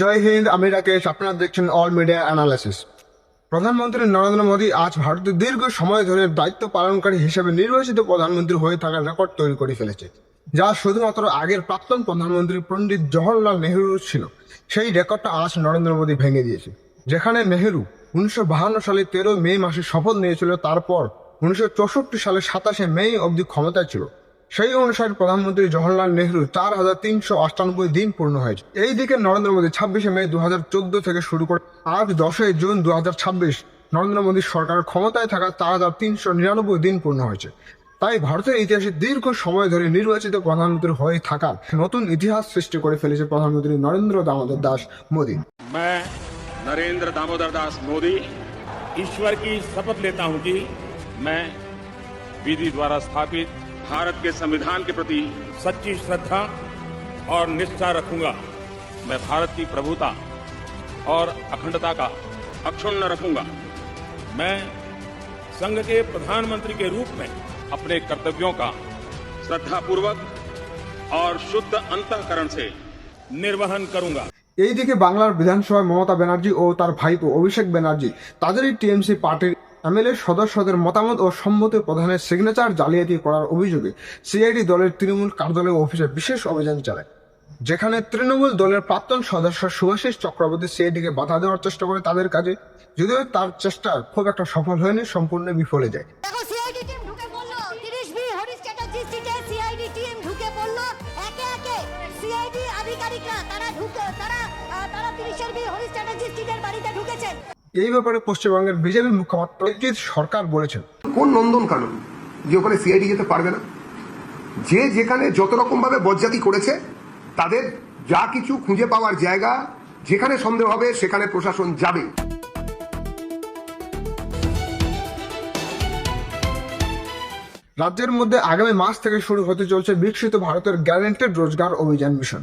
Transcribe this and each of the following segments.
জয় হিন্দ, আমি রাকেশ। আপনারা দেখছেন অল মিডিয়া অ্যানালাইসিস। প্রধানমন্ত্রী নরেন্দ্র মোদী আজ ভারতের দীর্ঘ সময় ধরে দায়িত্ব পালনকারী হিসেবে নির্বাচিত প্রধানমন্ত্রী হয়ে থাকার রেকর্ড তৈরি করে ফেলেছে, যা শুধুমাত্র আগের প্রাক্তন প্রধানমন্ত্রী পণ্ডিত জওহরলাল নেহরুর ছিল। সেই রেকর্ডটা আজ নরেন্দ্র মোদী ভেঙে দিয়েছে। যেখানে নেহরু 1952 সালে 13 মে মাসে শপথ নিয়েছিল, তারপর 1964 সালে 27 মে অবধি ক্ষমতায় ছিল, সেই অনুসারে প্রধানমন্ত্রী জওহরলাল নেহরু 4398 দিন পূর্ণ হয়েছে। এইদিকে নরেন্দ্র মোদী 26 মে 2014 থেকে শুরু করে আজ 10 জুন 2026 নরেন্দ্র মোদীর সরকার ক্ষমতায় থাকা 4399 দিন পূর্ণ হয়েছে। তাই ভারতের ইতিহাসে দীর্ঘ সময় ধরে নির্বাচিত প্রধানমন্ত্রী হয়ে থাকার নতুন ইতিহাস সৃষ্টি করে ফেলেছে প্রধানমন্ত্রী নরেন্দ্র দামোদর দাস মোদী। मैं नरेंद्र दामोदर दास मोदी ईश्वर की शपथ लेता हूं कि मैं विधि द्वारा स्थापित भारत के संविधान के प्रति सच्ची श्रद्धा और निष्ठा रखूंगा। मैं भारत की प्रभुता और अखंडता का अक्षुण्ण रखूंगा। मैं संघ के प्रधानमंत्री के रूप में अपने कर्तव्यों का श्रद्धापूर्वक और शुद्ध अंतःकरण से निर्वहन करूंगा। এইদিকে বাংলার বিধানসভায় মমতা ব্যানার্জি ও তার ভাইপো অভিষেক ব্যানার্জি তাদেরই টিএমসি পার্টির এমএলএ সদস্যদের মতামত ও সম্মতি প্রদানের সিগনেচার জালিয়াতি করার অভিযোগে সিআইডি দলের তৃণমূল কার্যালয় অফিসে বিশেষ অভিযান চালায়, যেখানে তৃণমূল দলের প্রাক্তন সদস্য শুভাশিস চক্রবর্তী সিআইডিকে বাধা দেওয়ার চেষ্টা করে তাদের কাজে, যদিও তার চেষ্টা খুব একটা সফল হয়নি, সম্পূর্ণ বিফলে যায়। সিআইডি টিম ঢুকে পড়লো 30 হরিশ চ্যাটার্জি স্ট্রিটে। সিআইডি টিম ঢুকে পড়লো একে একে সিআইডি আধিকারিকরা তারা 30 হরিশ চ্যাটার্জি স্ট্রিটের বাড়িতে ঢুকেছেন। এই ব্যাপারে পশ্চিমবঙ্গের বিজেপি মুখপাত্র অজিত সরকার বলেছেন, কোন নন্দন কানন যে ওখানে সিআইডি যেতে পারবে না? যে যেখানে যত রকম ভাবে বজ্জাতি করেছে তাদের যা কিছু খুঁজে পাওয়ার জায়গা, যেখানে সন্দেহ হবে সেখানে প্রশাসন যাবে। রাজ্যের মধ্যে আগামী মাস থেকে শুরু হতে চলছে বিকশিত ভারতের গ্যারান্টেড রোজগার অভিযান মিশন।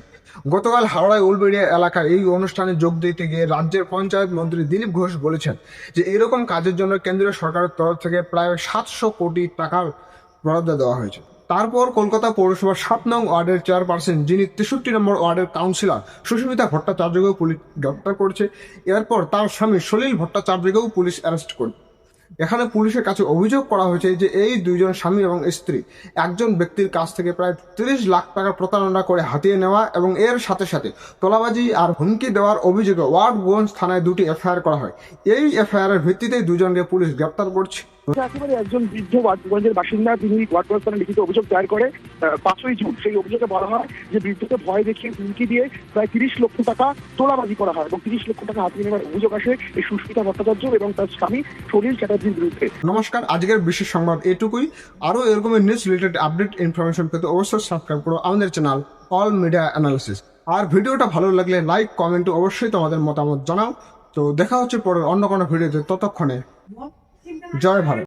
গতকাল হাওড়ায় উলবেড়িয়া এলাকার এই অনুষ্ঠানে যোগ দিতে গিয়ে রাজ্যের পঞ্চায়েত মন্ত্রী দিলীপ ঘোষ বলেছেন যে এরকম কাজের জন্য কেন্দ্রীয় সরকারের তরফ থেকে প্রায় 700 কোটি টাকার বরাদ্দ দেওয়া হয়েছে। তারপর কলকাতা পৌরসভার 7 নং ওয়ার্ডের চেয়ারপারসন, যিনি 63 নম্বর ওয়ার্ডের কাউন্সিলর সুস্মিতা ভট্টাচার্যকেও পুলিশ গ্রেপ্তার করেছে। এরপর তার স্বামী সলিল ভট্টাচার্যকেও পুলিশ অ্যারেস্ট করে। এখানে পুলিশের কাছে অভিযোগ করা হয়েছে যে এই দুইজন স্বামী এবং স্ত্রী একজন ব্যক্তির কাছ থেকে প্রায় 30 লাখ টাকা প্রতারণা করে হাতিয়ে নেওয়া এবং এর সাথে সাথে তোলাবাজি আর হুমকি দেওয়ার অভিযোগে ওয়ার্ডগঞ্জ থানায় 2টি এফআইআর করা হয়। এই এফআইআর এর ভিত্তিতেই দুজনকে পুলিশ গ্রেপ্তার করছে। একেবারে একজন বৃদ্ধ ওয়ার্ডগঞ্জের বাসিন্দা, তিনি ওয়ার্ডগঞ্জ থানায় লিখিত অভিযোগ দায়ের করে 5ই জুন। সেই অভিযোগে বলা হয় যে বৃদ্ধকে ভয় দেখিয়ে হুমকি দিয়ে প্রায় 30 লক্ষ টাকা তোলাবাজি করা হয় এবং 30 লক্ষ টাকা হাতিয়ে নেওয়ার অভিযোগ আসে এই সুস্মিতা ভট্টাচার্য এবং তার স্বামী সলিল চ্যাটার্জির বিরুদ্ধে। নমস্কার, আজকের বিশেষ সংবাদ এটুকুই। আরও এরকমের নিউজ রিলেটেড আপডেট ইনফরমেশন পেতে অবশ্যই সাবস্ক্রাইব করো আমাদের চ্যানেল অল মিডিয়া অ্যানালিসিস। আর ভিডিওটা ভালো লাগলে লাইক, কমেন্ট অবশ্যই তোমাদের মতামত জানাও। তো দেখা হচ্ছে পরের অন্য কোনো ভিডিওতে। ততক্ষণে জয় ভারত।